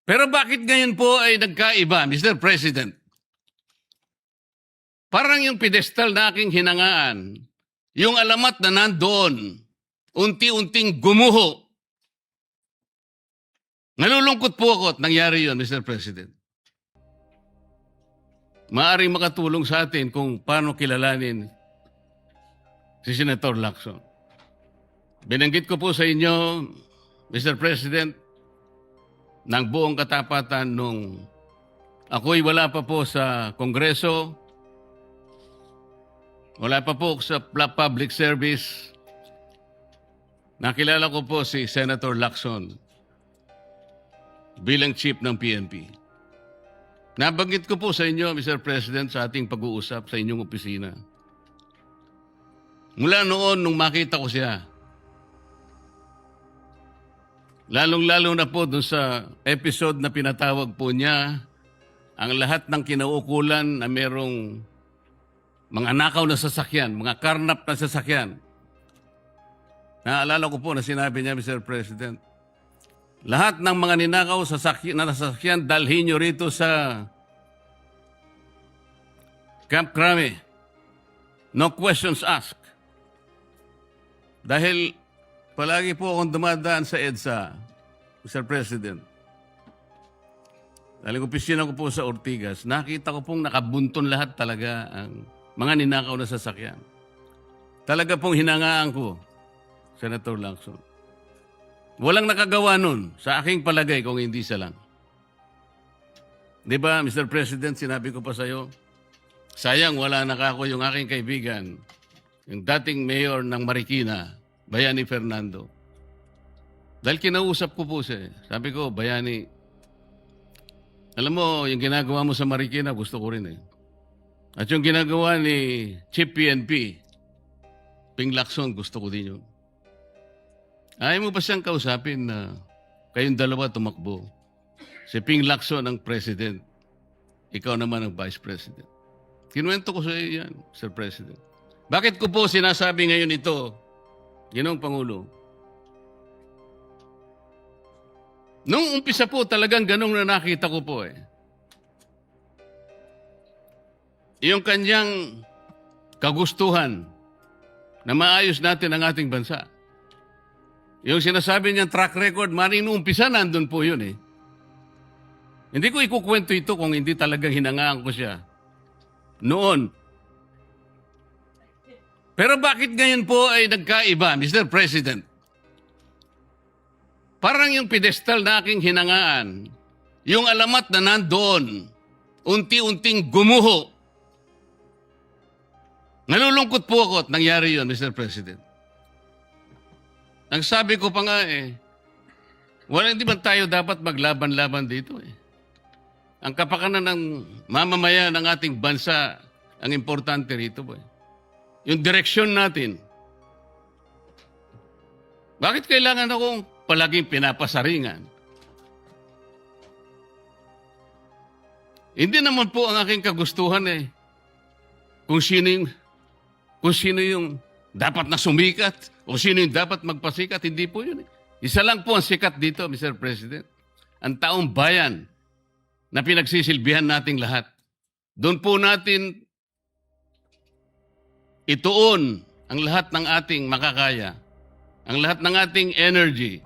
Pero bakit ngayon po ay nagkaiba, Mr. President? Parang yung pedestal na aking hinangaan, yung alamat na nandoon, unti-unting gumuho. Nalulungkot po ako at nangyari yun, Mr. President. Maaring makatulong sa atin kung paano kilalanin si Senator Lacson. Binanggit ko po sa inyo, Mr. President, ng buong katapatan nung ako'y wala pa po sa Kongreso, wala pa po sa public service. Nakilala ko po si Senator Lacson bilang chief ng PNP. Nabanggit ko po sa inyo, Mr. President, sa ating pag-uusap sa inyong opisina. Mula noon, nung makita ko siya, lalong-lalo na po dun sa episode na pinatawag po niya, ang lahat ng kinauukulan na merong mga nakaw na sasakyan, mga karnap na sasakyan. Naalala ko po na sinabi niya, Mr. President, lahat ng mga ninakaw na sasakyan, dalhin nyo rito sa Camp Crame. No questions asked. Dahil palagi po akong dumadaan sa EDSA, Mr. President. Dahil opisina ko po sa Ortigas, nakita ko pong nakabunton lahat talaga ang mga ninakaw na sasakyan. Talaga pong hinangaan ko, Senator Lacson. Walang nakagawa nun sa aking palagay kung hindi siya lang. Di ba, Mr. President, sinabi ko pa sa'yo, sayang wala na ako yung aking kaibigan, yung dating mayor ng Marikina, Bayani Fernando. Dahil kinausap ko po siya. Sabi ko, Bayani, alam mo, yung ginagawa mo sa Marikina, gusto ko rin eh. At yung ginagawa ni Chief PNP, Ping Lacson, gusto ko din yun. Ayaw mo ba siyang kausapin na kayong dalawa tumakbo? Si Ping Lacson ang president. Ikaw naman ang vice president. Kinuwento ko sa iyo yan, Sir President. Bakit ko po sinasabi ngayon ito, Ginoong Pangulo? Nung umpisa po talagang ganong na nakita ko po eh. Yung kanyang kagustuhan na maayos natin ang ating bansa. Yung sinasabi niyang track record, maring nung umpisa nandun po yun eh. Hindi ko ikukwento ito kung hindi talagang hinangaan ko siya. Noon. Pero bakit ngayon po ay nagkaiba, Mr. President? Parang yung pedestal na aking hinangaan, yung alamat na nandoon, unti-unting gumuho. Nalulungkot po ako at nangyari yun, Mr. President. Ang sabi ko pa nga eh, hindi man tayo dapat maglaban-laban dito eh. Ang kapakanan ng mamamayan ng ating bansa, ang importante rito po eh. Yung direksyon natin. Bakit kailangan akong palaging pinapasaringan? Hindi naman po ang aking kagustuhan eh. Kung sino yung dapat na sumikat o sino yung dapat magpasikat, hindi po yun eh. Isa lang po ang sikat dito, Mr. President. Ang taong bayan na pinagsisilbihan nating lahat. Doon po natin ituon ang lahat ng ating makakaya, ang lahat ng ating energy.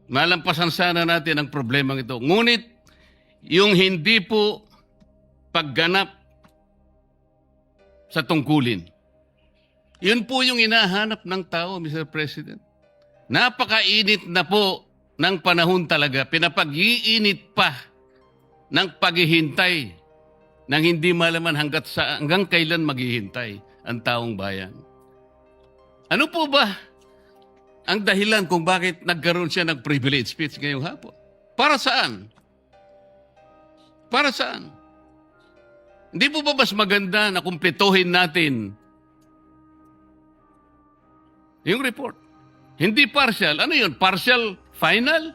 Malampasan sana natin ang problemang ito. Ngunit, yung hindi po pagganap sa tungkulin. Yun po yung hinahanap ng tao, Mr. President. Napakainit na po ng panahon talaga. Pinapag-iinit pa ng paghihintay nang hindi malaman hanggang kailan maghihintay ang taong bayan. Ano po ba ang dahilan kung bakit nagkaroon siya ng privilege speech ngayong hapon? Para saan? Para saan? Hindi po ba mas maganda na kumpletuhin natin yung report? Hindi partial. Ano yun? Partial final?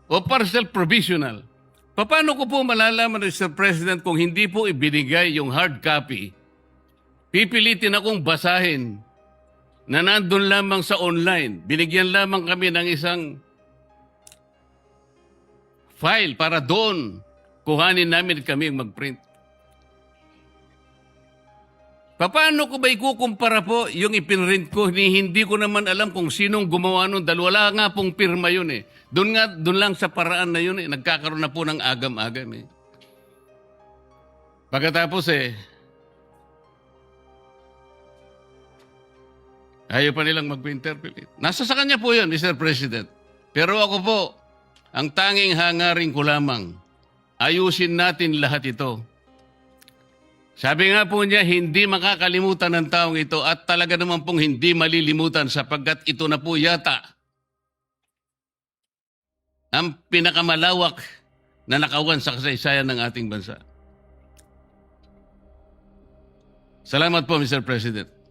O partial provisional? Paano ko po malalaman, Mr. President, kung hindi po ibinigay yung hard copy? Pipilitin akong basahin na nandun lamang sa online. Binigyan lamang kami ng isang file para doon kuhanin namin kami mag-print. Paano ko ba ikukumpara po yung ipinrint ko? Hindi ko naman alam kung sinong gumawa nun dahil wala nga pong pirma yun eh. Doon lang sa paraan na yun eh. Nagkakaroon na po ng agam-agam eh. Pagkatapos ayaw pa nilang mag-interpret. Nasa sa kanya po yun, Mr. President. Pero ako po, ang tanging hangarin ko lamang, ayusin natin lahat ito. Sabi nga po niya, hindi makakalimutan ng taong ito at talaga naman pong hindi malilimutan sapagkat ito na po yata ang pinakamalawak na nakawan sa kasaysayan ng ating bansa. Salamat po, Mr. President.